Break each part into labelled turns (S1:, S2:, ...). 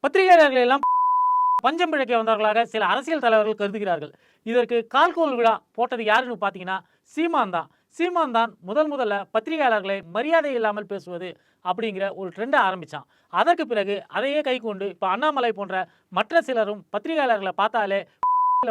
S1: பத்திரிகையாளர்கள் எல்லாம் பஞ்சம் பிழைக்க வந்தவர்களாக சில அரசியல் தலைவர்கள் கருதுகிறார்கள். இதற்கு கால்கோல் விழா போட்டது யாருன்னு பார்த்தீங்கன்னா சீமான் தான். சீமான் தான் முதல்ல பத்திரிகையாளர்களை மரியாதை இல்லாமல் பேசுவது அப்படிங்கிற ஒரு ட்ரெண்டை ஆரம்பித்தான். அதற்கு பிறகு அதையே கை கொண்டு இப்போ அண்ணாமலை போன்ற மற்ற சிலரும் பத்திரிகையாளர்களை பார்த்தாலே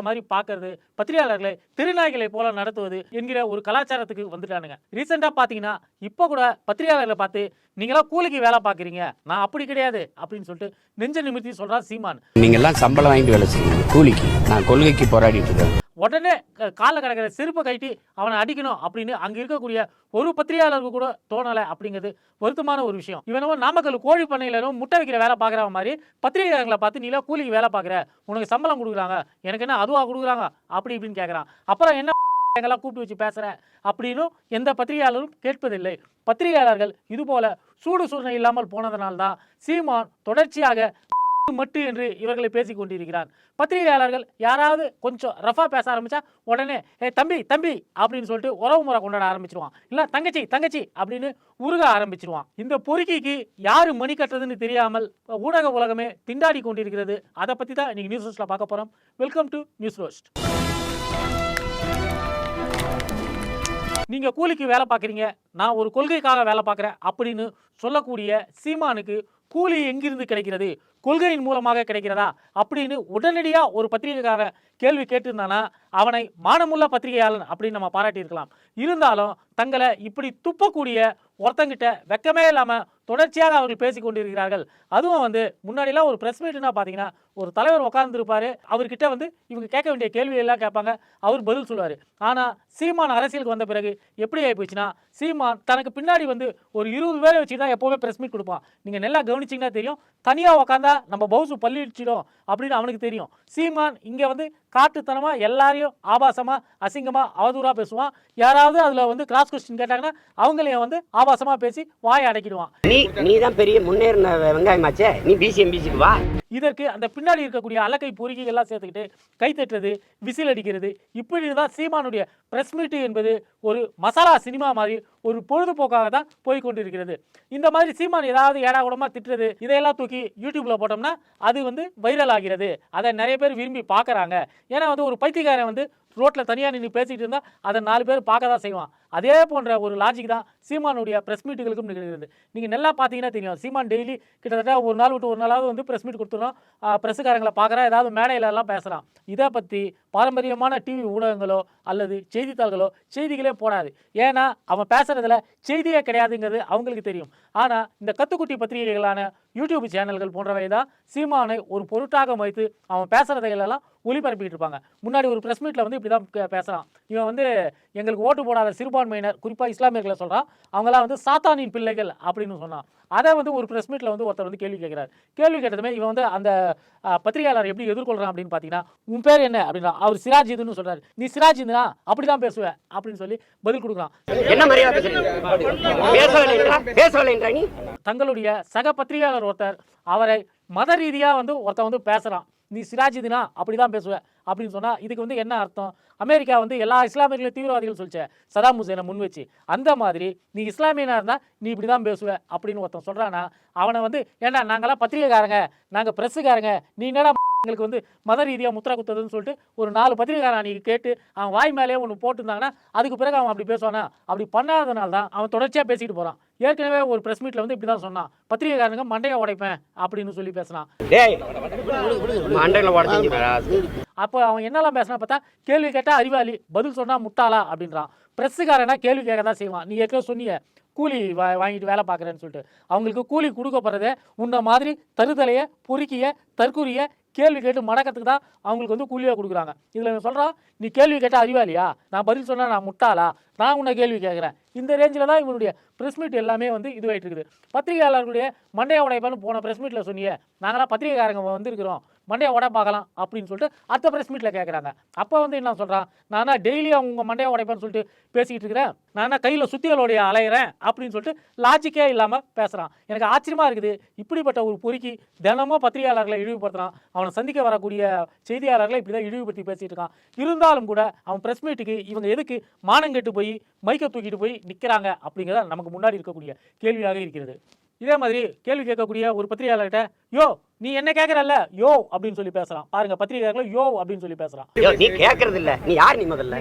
S1: மாதிரி பார்க்கறது, பத்திரிகையாளர்களை திருநாய்களை போல நடத்துவது என்கிற ஒரு கலாச்சாரத்துக்கு வந்துட்டானுங்க. ரீசெண்டாக பார்த்தீங்கன்னா இப்போ கூட பத்திரிகையாளர்களை பார்த்து நீங்களாம் கூலிக்கு வேலை பார்க்குறீங்க, நான் அப்படி கிடையாது அப்படின்னு சொல்லிட்டு நெஞ்ச நிமிர்த்தி சொல்கிறான் சீமான்.
S2: நீங்கள்லாம் சம்பளம் வாங்கிட்டு வேலை செய்யுங்க, கூலிக்கு நான் கொள்கைக்கு போராடிட்டு இருக்கேன்.
S1: உடனே காலில் கிடக்கிற செருப்பை கட்டி அவனை அடிக்கணும் அப்படின்னு அங்கே இருக்கக்கூடிய ஒரு பத்திரிகையாளருக்கு கூட தோணலை அப்படிங்கிறது வருத்தமான ஒரு விஷயம். இவனோ நாமக்கல் கோழி பண்ணையிலும் முட்டை வைக்கிற வேலை பார்க்குற மாதிரி பத்திரிகையாளர்களை பார்த்து நீலாம் கூலிக்கு வேலை பார்க்குற, உனக்கு சம்பளம் கொடுக்குறாங்க, எனக்கு என்ன அதுவாக கொடுக்குறாங்க அப்படி இப்படின்னு கேட்குறான். அப்புறம் என்ன எங்கெல்லாம் கூப்பிட்டு வச்சு பேசுகிற அப்படின்னு எந்த பத்திரிகையாளரும் கேட்பதில்லை. பத்திரிகையாளர்கள் இதுபோல சூடு சூழ்நிலை இல்லாமல் போனதனால்தான் சீமான் தொடர்ச்சியாக மட்டு என்று இவர்களை பேசிக் கொண்டிருக்கிறார். பத்திரிகையாளர்கள் யாராவது கொஞ்சம் ரஃபா பேச ஆரம்பிச்சா உடனே தம்பி தம்பி அப்படின்னு சொல்லிட்டு உறவு முறை கொண்டாட ஆரம்பிச்சிருவான். இல்லை தங்கச்சி தங்கச்சி அப்படின்னு உருக ஆரம்பிச்சிருவான். இந்த பொறுக்கிக்கு யாரு மணி கட்டுறதுன்னு தெரியாமல் ஊடக உலகமே திண்டாடி கொண்டிருக்கிறது. அதை பற்றி தான் இன்னைக்கு நியூஸ் ரோஸ்ட்ல பார்க்க போகிறோம். Welcome to news roast. நீங்கள் கூலிக்கு வேலை பார்க்குறீங்க, நான் ஒரு கொள்கைக்காக வேலை பார்க்குறேன் அப்படின்னு சொல்லக்கூடிய சீமானுக்கு கூலி எங்கிருந்து கிடைக்கிறது, கொள்கையின் மூலமாக கிடைக்கிறதா அப்படின்னு உடனடியாக ஒரு பத்திரிகைக்காரன் கேள்வி கேட்டிருந்தானா அவனை மானமுள்ள பத்திரிகையாளன் அப்படின்னு நம்ம பாராட்டியிருக்கலாம். இருந்தாலும் தங்களை இப்படி துப்பக்கூடிய ஒருத்தங்கிட்ட வெக்கமே இல்லாமல் தொடர்ச்சியாக அவர்கள் பேசி கொண்டிருக்கிறார்கள். அதுவும் முன்னாடிலாம் ஒரு ப்ரெஸ் மீட்னா பார்த்தீங்கன்னா ஒரு தலைவர் உட்கார்ந்துருப்பார், அவர்கிட்ட இவங்க கேட்க வேண்டிய கேள்வியெல்லாம் கேட்பாங்க, அவர் பதில் சொல்லுவார். ஆனால் சீமான் அரசியலுக்கு வந்த பிறகு எப்படி ஆகி போச்சுன்னா சீமான் தனக்கு பின்னாடி ஒரு 20 பேரை வச்சு தான் எப்போவுமே ப்ரெஸ் மீட் கொடுப்பான். நீங்கள் நல்லா கவனிச்சிங்கன்னா தெரியும், தனியாக உட்காந்தா நம்ம பவுசு பள்ளிச்சிடும் அப்படின்னு அவனுக்கு தெரியும். சீமான் இங்கே காட்டுத்தனமாக எல்லாரையும் ஆபாசமாக அசிங்கமாக அவதூறாக பேசுவான். யாராவது அதில் கிராஸ் கொஸ்டின் கேட்டாங்கன்னா அவங்களையும் ஆபாசமாக பேசி வாயை அடக்கிடுவான்.
S2: நீ தான் பெரிய முன்னேறின வெங்காயமாச்சே, நீ பிசிக்கு வா.
S1: இதற்கு அந்த பின்னாடி இருக்கக்கூடிய அலக்கை பொறுக்கிகள்லாம் சேர்த்துக்கிட்டு கைத்தட்டுறது, விசில் அடிக்கிறது, இப்படி தான் சீமானுடைய ப்ரெஸ் மீட்டு என்பது ஒரு மசாலா சினிமா மாதிரி ஒரு பொழுதுபோக்காக தான் போய்கொண்டிருக்கிறது. இந்த மாதிரி சீமான் ஏதாவது ஏடாகூடமாக திட்டுறது இதையெல்லாம் தூக்கி யூடியூப்ல போட்டோம்னா அது வைரல் ஆகிறது. அதை நிறைய பேர் விரும்பி பார்க்குறாங்க. ஏன்னா ஒரு பைத்தியக்காரன் ரோட்டில் தனியாக நின்று பேசிகிட்டு இருந்தால் அதை 4 பேர் பார்க்க தான் செய்வான். அதே போன்ற ஒரு லாஜிக் தான் சீமானுடைய ப்ரெஸ் மீட்டுகளுக்கும் நிகழ்கிறது. நீங்கள் நல்லா பார்த்தீங்கன்னா தெரியும், சீமான் டெய்லி கிட்டத்தட்ட ஒரு நாள் விட்டு ஒரு நாளாவது ப்ரெஸ் மீட் கொடுத்துடும், ப்ரெஸ்ஸுக்காரங்களை பார்க்குறான், ஏதாவது மேடையிலெல்லாம் பேசுகிறான். இதை பற்றி பாரம்பரியமான டிவி ஊடகங்களோ அல்லது செய்தித்தாள்களோ செய்திகளே போடாது. ஏன்னா அவன் பேசுகிறதுல செய்தியே கிடையாதுங்கிறது அவங்களுக்கு தெரியும். ஆனால் இந்த கத்துக்குட்டி பத்திரிகைகளான யூடியூப் சேனல்கள் போன்றவை தான் சீமானை ஒரு பொருட்டாக வைத்து அவன் பேசுகிறதைகளெல்லாம் ஒளிபரப்பிட்டு இருப்பாங்க. முன்னாடி ஒரு ப்ரெஸ் மீட்டில் இப்படி தான் பேசுகிறான். இவன் எங்களுக்கு ஓட்டு போடாத சிறுபான்மையினர், குறிப்பாக இஸ்லாமியர்களை சொல்கிறான், அவங்களாம் சாத்தானின் பிள்ளைகள் அப்படின்னு சொன்னான். அதை ஒரு ப்ரெஸ் மீட்டில் ஒருத்தர் கேள்வி கேட்குறாரு. கேள்வி கேட்டதுமே இவன் அந்த பத்திரிகையாளர் எப்படி எதிர்கொள்கிறான் அப்படின்னு பார்த்தீங்கன்னா, உன் பேர் என்ன அப்படின்னா அவர் சிராஜிதுன்னு சொல்கிறார். நீ சிராஜிதுனா அப்படி தான் பேசுவேன் அப்படின்னு சொல்லி பதில் கொடுக்குறான். தங்களுடைய சக பத்திரிகையாளர் ஒருத்தர் அவரை மத ரீதியாக ஒருத்தன் பேசுகிறான், நீ சிராஜிதுனா அப்படி தான் பேசுவேன் அப்படின்னு சொன்னால் இதுக்கு என்ன அர்த்தம்? அமெரிக்கா எல்லா இஸ்லாமியர்களையும் தீவிரவாதிகள் சொல்லிச்ச சதாம் ஹுசேனை முன் வச்சு, அந்த மாதிரி நீ இஸ்லாமியனாக இருந்தால் நீ இப்படி தான் பேசுவ அப்படின்னு ஒருத்தன் சொல்கிறான்னா அவனை ஏண்டா நாங்களாம் பத்திரிகைக்காரங்க, நாங்கள் ப்ரெஸ்ஸுக்காரங்க, நீ என்னடா எங்களுக்கு மத ரீதியாக முத்திரா குத்துறதுன்னு சொல்லிட்டு ஒரு 4 பத்திரிகைக்காரன் நீ கேட்டு அவன் வாய் மேலேயே ஒன்று போட்டுருந்தாங்கன்னா அதுக்கு பிறகு அவன் அப்படி பேசுவானா? அப்படி பண்ணாதனால தான் அவன் தொடர்ச்சியாக பேசிக்கிட்டு போகிறான். ஏற்கனவே ஒரு ப்ரெஸ் மீட்டில் இப்படி தான் சொன்னான், பத்திரிகைக்காரங்க மண்டையை உடைப்பேன் அப்படின்னு சொல்லி பேசினான். அப்போ அவன் என்னெல்லாம் பேசினா பார்த்தா, கேள்வி கேட்டால் அறிவாளி, பதில் சொன்னால் முட்டாளா அப்படின்றான். ப்ரெஸ்ஸுக்காரனா கேள்வி கேட்க தான் செய்வான். நீ ஏற்கனவே சொன்னீங்க கூலி வாங்கிட்டு வேலை பார்க்குறேன்னு சொல்லிட்டு, அவங்களுக்கு கூலி கொடுக்கப்படுறதே உன்ன மாதிரி தருதலையை பொறுக்கிய தற்கூரிய கேள்வி கேட்டு மடக்கிறதுக்கு தான் அவங்களுக்கு கூலியாக கொடுக்குறாங்க. இதில் சொல்கிறான், நீ கேள்வி கேட்டால் அறிவாளியா, நான் பதில் சொன்னால் நான் முட்டாளா, நான் உன்னை கேள்வி கேட்குறேன். இந்த ரேஞ்சில் தான் இவனுடைய ப்ரெஸ் மீட் எல்லாமே இதுவாகிட்டு இருக்குது. பத்திரிகையாளர்களுடைய மண்டையை உடைப்பான்னு போன ப்ரெஸ் மீட்டில் சொன்னியே, நாங்களாம் பத்திரிகைக்காரங்க வந்திருக்கிறோம், மண்டையை உடை பார்க்கலாம் அப்படின்னு சொல்லிட்டு அடுத்த ப்ரெஸ் மீட்டில் கேட்குறாங்க. அப்போ என்ன சொல்கிறான், நானா டெய்லியும் உங்கள் மண்டையை உடைப்பேன்னு சொல்லிட்டு பேசிக்கிட்டு இருக்கிறேன், நானா கையில் சுத்திகளோடைய அலையிறேன் அப்படின்னு சொல்லிட்டு லாஜிக்கே இல்லாமல் பேசுகிறான். எனக்கு ஆச்சரியமாக இருக்குது, இப்படிப்பட்ட ஒரு பொறுக்கி தினமும் பத்திரிகையாளர்களை இழிவுபடுத்துகிறான். அவனை சந்திக்க வரக்கூடிய செய்தியாளர்களை இப்படி தான் இழிவுபடுத்தி பேசிகிட்டு இருக்கான். இருந்தாலும் கூட அவன் ப்ரெஸ் மீட்டுக்கு இவங்க எதுக்கு மானங்கெட்டு போய் மைக்கை தூக்கிட்டு போய் நிற்கிறாங்க அப்படிங்கிறத நமக்கு முன்னாடி இருக்கக்கூடிய கேள்வியாக இருக்கிறது. இதே மாதிரி கேள்வி கேட்கக்கூடிய ஒரு பத்திரிகையாளர்கிட்ட யோ நீ என்ன கேட்கறல்ல யோ அப்படின்னு சொல்லி பேசுறான். பாருங்க, பத்திரிகையாளர்கள் யோ அப்படின்னு சொல்லி பேசுறான்.
S2: நீ கேட்கறது இல்ல, நீ யார் நீ முதல்ல?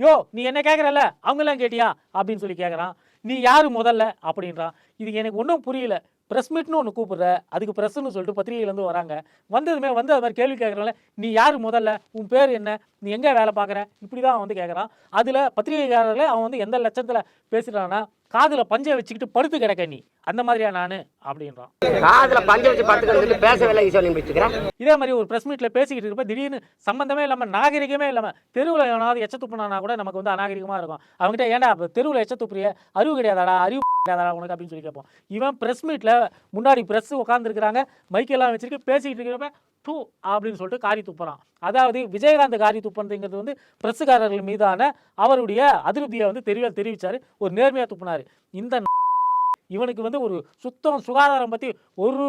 S1: யோ நீ என்ன கேட்கறல்ல அவங்க எல்லாம் கேட்டியா அப்படின்னு சொல்லி கேட்கறான். நீ யாரு முதல்ல அப்படின்றான். இது எனக்கு ஒன்றும் புரியல. ப்ரெஸ் மீட்னு ஒன்று கூப்பிடுற, அதுக்கு ப்ரெஸ்ன்னு சொல்லிட்டு பத்திரிகையிலேருந்து வராங்க. வந்ததுமே வந்து அது மாதிரி கேள்வி கேட்குறனால நீ யார் முதல்ல, உன் பேர் என்ன, நீ எங்கே வேலை பார்க்குற, இப்படி தான் வந்து கேட்குறான். அதில் பத்திரிகைக்காரர்களே அவன் வந்து எந்த லட்சத்தில் பேசுகிறான்னா, காதில் பஞ்சை வச்சுக்கிட்டு படுத்து கிடக்க நீ அந்த மாதிரியா நான் அப்படின்றான்.
S2: காதில் பஞ்சை வச்சு படுத்துக்கிறது பேசவில்லை சொல்லி முடிச்சுக்கிறேன்.
S1: இதே மாதிரி ஒரு ப்ரெஸ் மீட்டில் பேசிக்கிட்டு இருப்ப திடீர்னு சம்பந்தமே இல்லாமல் நாகரிகமே இல்லாமல் தெருவில் எவனாவது எச்ச துப்புனா கூட நமக்கு வந்து அநாகரிகமாக இருக்கும். அவங்ககிட்ட ஏன்டா தெருவில் எச்ச துப்புறிய, அறிவு கிடையாதாடா, அறிவு கிடையாதாடா உனக்கு அப்படின்னு சொல்லி கேட்போம். இவன் ப்ரெஸ் மீட்டில் முன்னாடி ப்ரெஸ் உட்காந்துருக்குறாங்க, மைக்கெல்லாம் வச்சுருக்கு, பேசிக்கிட்டு இருக்கிறப்ப டூ அப்படின்னு சொல்லிட்டு காரி துப்புறான். அதாவது விஜயகாந்த் காரி துப்புறதுங்கிறது வந்து பிரஸ்ஸுக்காரர்கள் மீதான அவருடைய அதிருப்தியை வந்து தெரிவிச்சாரு. ஒரு நேர்மையாக துப்புனாரு. இந்த இவனுக்கு வந்து ஒரு சுத்தம் சுகாதாரம் பற்றி ஒரு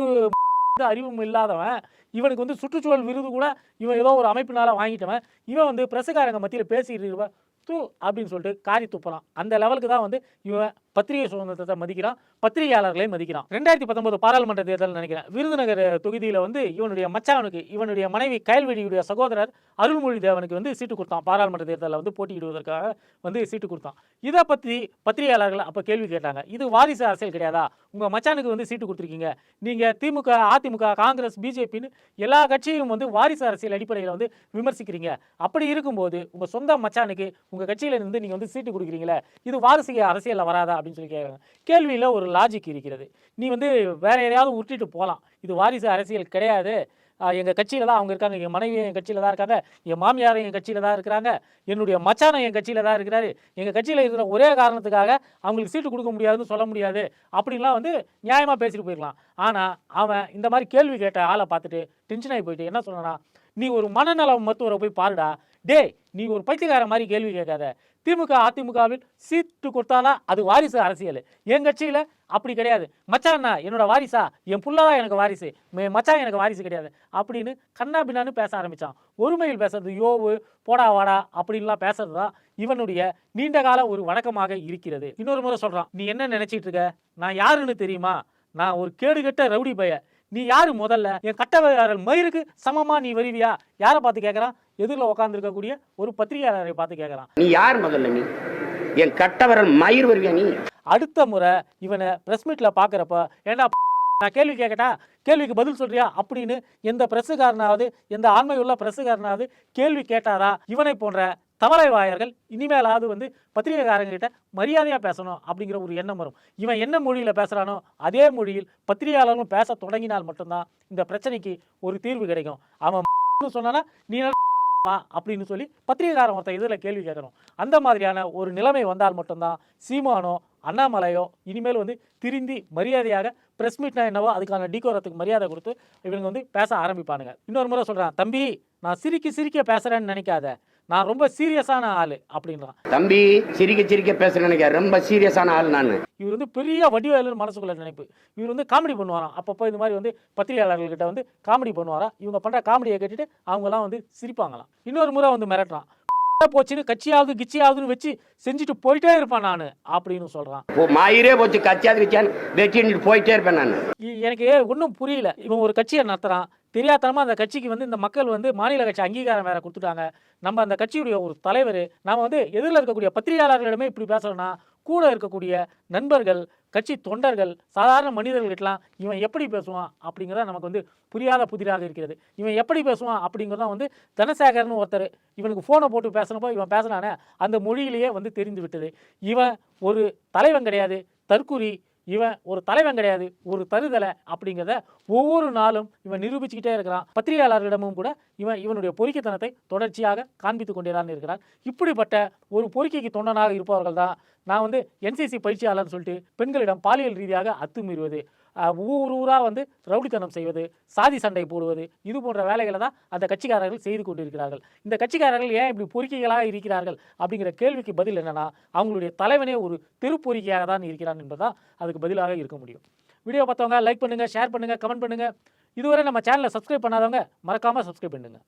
S1: அறிவும் இல்லாதவன், இவனுக்கு வந்து சுற்றுச்சூழல் விருது கூட இவன் ஏதோ ஒரு அமைப்பினால வாங்கிட்டவன், இவன் வந்து பிரஸ்ஸுக்காரங்க மத்தியில் பேசிக்கிட்டு இருப்ப தூ அப்படின்னு சொல்லிட்டு காரி துப்புறான். அந்த லெவலுக்கு தான் வந்து இவன் பத்திரிகை சுதந்திரத்தை மதிக்கிறான், பத்திரிகையாளர்களை மதிக்கிறான். 2019 பாராளுமன்ற தேர்தல் நினைக்கிறேன், விருதுநகர் தொகுதியில் வந்து இவனுடைய மச்சானுக்கு, இவனுடைய மனைவி கயல்வெளியுடைய சகோதரர் அருள்மொழி தேவனுக்கு வந்து சீட்டு கொடுத்தான். பாராளுமன்ற தேர்தலில் வந்து போட்டியிடுவதற்காக வந்து சீட்டு கொடுத்தான். இதை பற்றி பத்திரிகையாளர்கள் அப்போ கேள்வி கேட்டாங்க. இது வாரிசு அரசியல் கிடையாதா? உங்கள் மச்சானுக்கு வந்து சீட்டு கொடுத்துருக்கீங்க, நீங்கள் திமுக, அதிமுக, காங்கிரஸ், பிஜேபின்னு எல்லா கட்சியும் வந்து வாரிசு அரசியல் அடிப்படையில் வந்து விமர்சிக்கிறீங்க. அப்படி இருக்கும்போது உங்கள் சொந்த மச்சானுக்கு உங்கள் கட்சியில் இருந்து நீங்கள் வந்து சீட்டு கொடுக்குறீங்களே, இது வாரிசு அரசியலில் வராதா அப்படின்னு சொல்லி கேட்குறாங்க. கேள்வியில் ஒரு லாஜிக் இருக்கிறது. நீ வந்து வேற எதையாவது விட்டுட்டு போகலாம், இது வாரிசு அரசியல் கிடையாது, எங்கள் கட்சியில் தான் அவங்க இருக்காங்க, என் மனைவி என் கட்சியில் தான் இருக்காங்க, என் மாமியாரும் என் கட்சியில் தான் இருக்கிறாங்க, என்னுடைய மச்சானம் என் கட்சியில் தான் இருக்கிறாரு, எங்கள் கட்சியில் இருக்கிற ஒரே காரணத்துக்காக அவங்களுக்கு சீட்டு கொடுக்க முடியாதுன்னு சொல்ல முடியாது அப்படின்லாம் வந்து நியாயமாக பேசிட்டு போயிடலாம். ஆனால் அவன் இந்த மாதிரி கேள்வி கேட்ட ஆளை பார்த்துட்டு டென்ஷன் ஆகி போயிட்டு என்ன சொன்னா, நீ ஒரு மனநல மருத்துவரை போய் பாருடா, டே நீ ஒரு பைத்தியக்கார மாதிரி கேள்வி கேட்காத, திமுக அதிமுகவில் சீட்டு கொடுத்தாதான் அது வாரிசு அரசியல், என் கட்சியில் அப்படி கிடையாது, மச்சான்னா என்னோட வாரிசா, என் புள்ளதான் எனக்கு வாரிசு, மச்சான் எனக்கு வாரிசு கிடையாது அப்படின்னு கண்ணா பின்னான்னு பேச ஆரம்பித்தான். ஒருமையில் பேசுறது, யோவு போடா வாடா அப்படின்லாம் பேசுறது தான் இவனுடைய நீண்ட கால ஒரு வழக்கமாக இருக்கிறது. இன்னொரு முறை சொல்கிறான், நீ என்ன நினச்சிட்டு இருக்க, நான் யாருன்னு தெரியுமா, நான் ஒரு கேடுகட்ட ரவுடி பைய, நீ யாரு முதல்ல, என் கட்டவையாளர் மயிருக்கு சமமா நீ வருவியா? யாரை பார்த்து கேட்கறான்? எதிரில் உட்காந்துருக்கக்கூடிய ஒரு பத்திரிகையாளரை பார்த்து கேட்கறான்.
S2: நீ யார் முதல்ல, நீ என் கட்டவரல் மயிர் வருவியா நீ?
S1: அடுத்த முறை இவனை பிரஸ் மீட்ல பாக்குறப்ப, ஏண்டா நான் கேள்வி கேட்கட்டா, கேள்விக்கு பதில் சொல்றியா அப்படின்னு எந்த பிரஸ்ஸுக்காரனாவது, எந்த ஆண்மையுள்ள பிரஸ்ஸுக்காரனாவது கேள்வி கேட்டாரா? இவனை போன்ற தவளை வாயர்கள் இனிமேலாவது வந்து பத்திரிகைக்காரங்கிட்ட மரியாதையாக பேசணும் அப்படிங்கிற ஒரு எண்ணம் வரும். இவன் என்ன மொழியில் பேசுகிறானோ அதே மொழியில் பத்திரிகையாளர்களும் பேச தொடங்கினால் மட்டும்தான் இந்த பிரச்சனைக்கு ஒரு தீர்வு கிடைக்கும். அவன் சொன்னானா நீ அப்படின்னு சொல்லி பத்திரிகைக்காரன் ஒருத்தர் இதில் கேள்வி கேட்கணும். அந்த மாதிரியான ஒரு நிலைமை வந்தால் மட்டும்தான் சீமானோ அண்ணாமலையோ இனிமேல் வந்து திருந்தி மரியாதையாக ப்ரெஸ் மீட்னா என்னவோ அதுக்கான டீகோரத்துக்கு மரியாதை கொடுத்து இவங்க வந்து பேச ஆரம்பிப்பானுங்க. இன்னொரு முறை சொல்கிறான், தம்பி நான் சிரிக்க பேசுகிறேன்னு நினைக்காத, நான் ரொம்ப சீரியஸான ஆள் அப்படின்றான்.
S2: தம்பி சிரிக்க பேசுறேன்னு நினைக்க, ரொம்ப சீரியஸான ஆள் நான்.
S1: இவர் வந்து பெரிய வடிவேலுன்னு மனசுக்குள்ள நினைப்பு. இவர் வந்து காமெடி பண்ணுவாராம். அப்பப்போ இந்த மாதிரி வந்து பத்திரிகையாளர்கள்கிட்ட வந்து காமெடி பண்ணுவாராம். இவங்க பண்ணுற காமெடியை கேட்டுட்டு அவங்கலாம் வந்து சிரிப்பாங்களாம். இன்னொரு முறை வந்து மிரட்டுறான், போச்சுன்னு கட்சியாவது கிச்சியாவதுன்னு வச்சு செஞ்சுட்டு போயிட்டே இருப்பேன் நான் அப்படின்னு சொல்றான்.
S2: மாயிரே போச்சு, கட்சியாவது வச்சு போயிட்டே இருப்பேன் நான்.
S1: எனக்கு ஒன்றும் புரியல. இவன் ஒரு கட்சியை நடத்துறான், தெரியாதனமா அந்த கட்சிக்கு வந்து இந்த மக்கள் வந்து மாநில கட்சி அங்கீகாரம் வேற கொடுத்துட்டாங்க. நம்ம அந்த கட்சியுடைய ஒரு தலைவர் நம்ம வந்து எதிரில் இருக்கக்கூடிய பத்திரிகையாளர்களிடமே இப்படி பேசணும்னா கூட இருக்கக்கூடிய நண்பர்கள், கட்சி தொண்டர்கள், சாதாரண மனிதர்கள்கிட்டலாம் இவன் எப்படி பேசுவான் அப்படிங்கிறத நமக்கு வந்து புரியாத புதிராக இருக்கிறது. இவன் எப்படி பேசுவான் அப்படிங்கிறதான் வந்து தனசேகர்னு ஒருத்தர் இவனுக்கு ஃபோனை போட்டு பேசணுப்போ இவன் பேசினானே அந்த மொழியிலேயே வந்து தெரிந்து விட்டது. இவன் ஒரு தலைவன் கிடையாது, தற்குறி, இவன் ஒரு தலைவன் கிடையாது, ஒரு தருதலை அப்படிங்கிறத ஒவ்வொரு நாளும் இவன் நிரூபிச்சுக்கிட்டே இருக்கிறான். பத்திரிகையாளர்களிடமும் கூட இவனுடைய பொறுக்கித்தனத்தை தொடர்ச்சியாக காண்பித்து கொண்டேதான் இருக்கிறான். இப்படிப்பட்ட ஒரு பொறுக்கிக்கு தொண்டனாக இருப்பவர்கள் தான் நான் வந்து என்சிசி பயிற்சியாளர்னு சொல்லிட்டு பெண்களிடம் பாலியல் ரீதியாக அத்துமீறுவது, ஊர் ஊராக வந்து ரவுடித்தனம் செய்வது, சாதி சண்டை போடுவது, இது போன்ற வேலைகளை தான் அந்த கட்சிக்காரர்கள் செய்து கொண்டிருக்கிறார்கள். இந்த கட்சிக்காரர்கள் ஏன் இப்படி பொறுக்கிகளாக இருக்கிறார்கள் அப்படிங்கிற கேள்விக்கு பதில் என்னன்னா, அவங்களுடைய தலைவனே ஒரு தெருப்பொறுக்கியாக தான் இருக்கிறான் என்பதுதான் அதுக்கு பதிலாக இருக்க முடியும். வீடியோ பார்த்தவங்க லைக் பண்ணுங்கள், ஷேர் பண்ணுங்கள், கமெண்ட் பண்ணுங்கள். இதுவரை நம்ம சேனலை சப்ஸ்கிரைப் பண்ணாதவங்க மறக்காமல் சப்ஸ்கிரைப் பண்ணுங்கள்.